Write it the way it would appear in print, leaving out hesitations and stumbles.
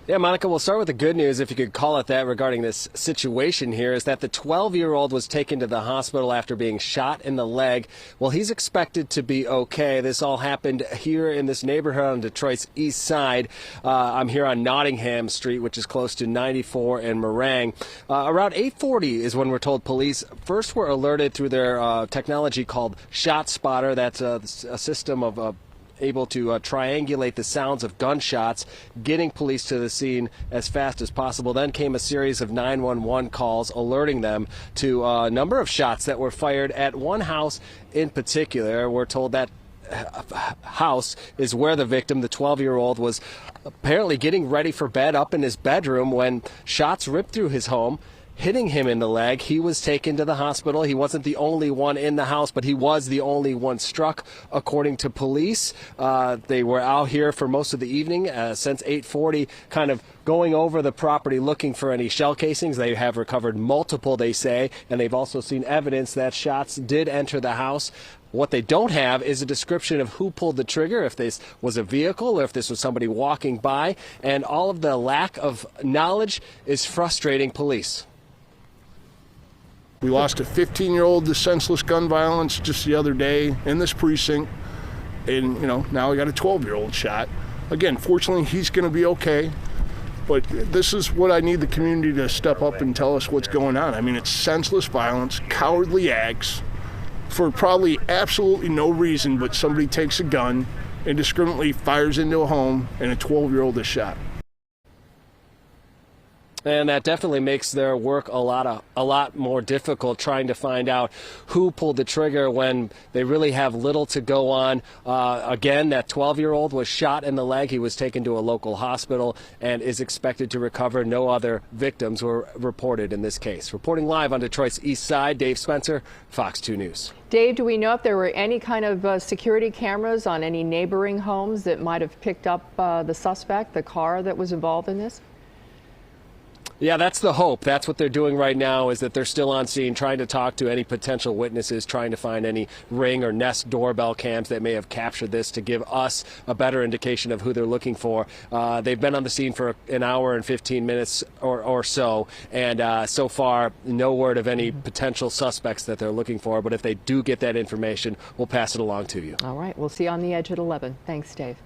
Yeah, Monica, we'll start with the good news, if you could call it that, regarding this situation here, is that the 12-year-old was taken to the hospital after being shot in the leg. Well, he's expected to be okay. This all happened here in this neighborhood on Detroit's east side. I'm here on Nottingham Street, which is close to 94 and Morang. Around 8:40 is when we're told police first were alerted through their technology called Shot Spotter. That's a system of able to triangulate the sounds of gunshots, getting police to the scene as fast as possible. Then came a series of 911 calls alerting them to a number of shots that were fired at one house in particular. We're told that house is where the victim, the 12-year-old, was apparently getting ready for bed up in his bedroom when shots ripped through his home, hitting him in the leg. He was taken to the hospital. He wasn't the only one in the house, but he was the only one struck, according to police. They were out here for most of the evening since 8:40, kind of going over the property looking for any shell casings. They have recovered multiple, they say, and they've also seen evidence that shots did enter the house. What they don't have is a description of who pulled the trigger, if this was a vehicle or if this was somebody walking by, and all of the lack of knowledge is frustrating police. We lost a 15-year-old to senseless gun violence just the other day in this precinct, and now we got a 12-year-old shot. Again, fortunately, he's going to be okay, but this is what I need the community to step up and tell us what's going on. I mean, it's senseless violence, cowardly acts, for probably absolutely no reason, but somebody takes a gun, indiscriminately fires into a home, and a 12-year-old is shot. And that definitely makes their work a lot more difficult, trying to find out who pulled the trigger when they really have little to go on. Again, that 12-year-old was shot in the leg. He was taken to a local hospital and is expected to recover. No other victims were reported in this case. Reporting live on Detroit's east side, Dave Spencer, Fox 2 News. Dave, do we know if there were any kind of security cameras on any neighboring homes that might have picked up the suspect, the car that was involved in this? Yeah, that's the hope. That's what they're doing right now, is that they're still on scene, trying to talk to any potential witnesses, trying to find any Ring or Nest doorbell cams that may have captured this to give us a better indication of who they're looking for. They've been on the scene for an hour and 15 minutes or so, and so far, no word of any potential suspects that they're looking for. But if they do get that information, we'll pass it along to you. All right. We'll see you on the edge at 11. Thanks, Dave.